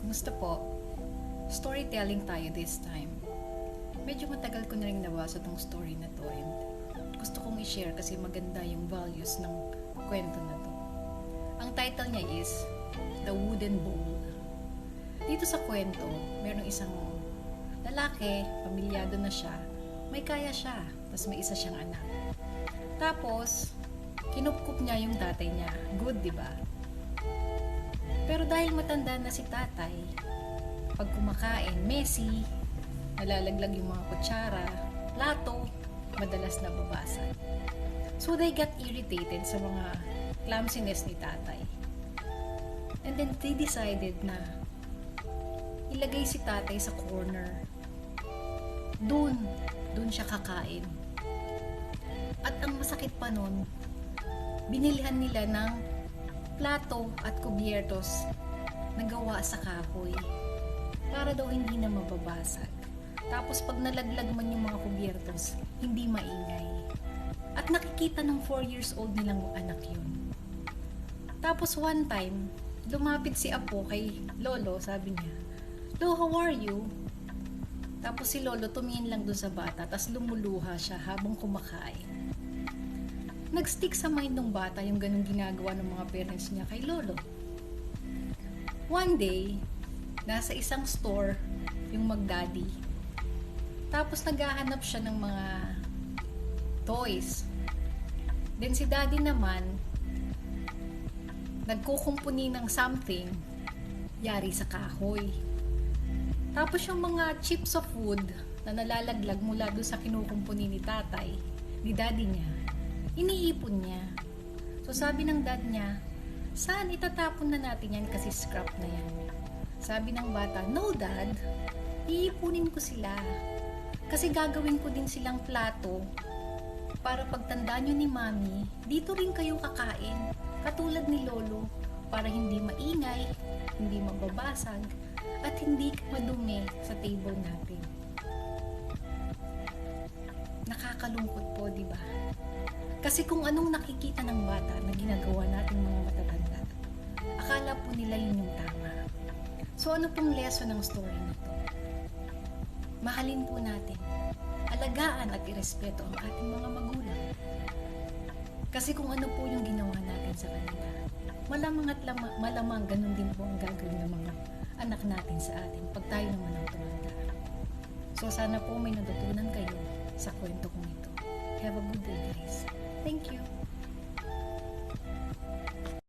Kamusta po? Storytelling tayo this time. Medyo matagal ko na rin nabasa tong story na to and gusto kong i-share kasi maganda yung values ng kwento na to. Ang title niya is The Wooden Bowl. Dito sa kwento, merong isang lalaki, pamilyado na siya, may kaya siya, tapos may isa siyang anak. Tapos, kinupkup niya yung tatay niya. Good, di ba? Pero dahil matanda na si tatay, pag kumakain, messy, nalalaglag yung mga kutsara, plato, madalas nababasag. So they got irritated sa mga clumsiness ni tatay. And then they decided na ilagay si tatay sa corner. Doon siya kakain. At ang masakit pa nun, binilihan nila ng plato at kubyertos na gawa sa kahoy para daw hindi na mababasag. Tapos pag nalaglag man yung mga kubyertos, hindi maingay. At nakikita ng 4 years old nilang anak yun. Tapos one time, lumapit si Apo kay Lolo, sabi niya, "Lo, how are you?" Tapos si Lolo tumingin lang doon sa bata, tapos lumuluha siya habang kumakain. Nag-stick sa mind ng bata yung ganung ginagawa ng mga parents niya kay Lolo. One day, nasa isang store yung mag-daddy. Tapos naghahanap siya ng mga toys. Then si daddy naman, nagkukumpuni ng something, yari sa kahoy. Tapos yung mga chips of wood na nalalaglag mula doon sa kinukumpuni ni tatay, ni daddy niya, iniipon niya. So sabi ng dad niya, "Saan itatapon na natin yan kasi scrap na yan?" Sabi ng bata, "No dad, iipunin ko sila. Kasi gagawin ko din silang plato para pagtanda nyo ni mami, dito rin kayo kakain. Katulad ni lolo, para hindi maingay, hindi mababasag, at hindi madumi sa table natin." Nakakalungkot po, di ba? Kasi kung anong nakikita ng bata na ginagawa natin mga matatanda, akala po nila yun yung tama. So ano pong lesson ng story na to? Mahalin po natin, alagaan at irespeto ang ating mga magulang. Kasi kung ano po yung ginawa natin sa kanila, malamang ganun din po ang gagawin ng mga anak natin sa atin pag tayo naman ang tumanda. So sana po may natutunan kayo sa kwento kong ito. Have a good day, guys. Thank you.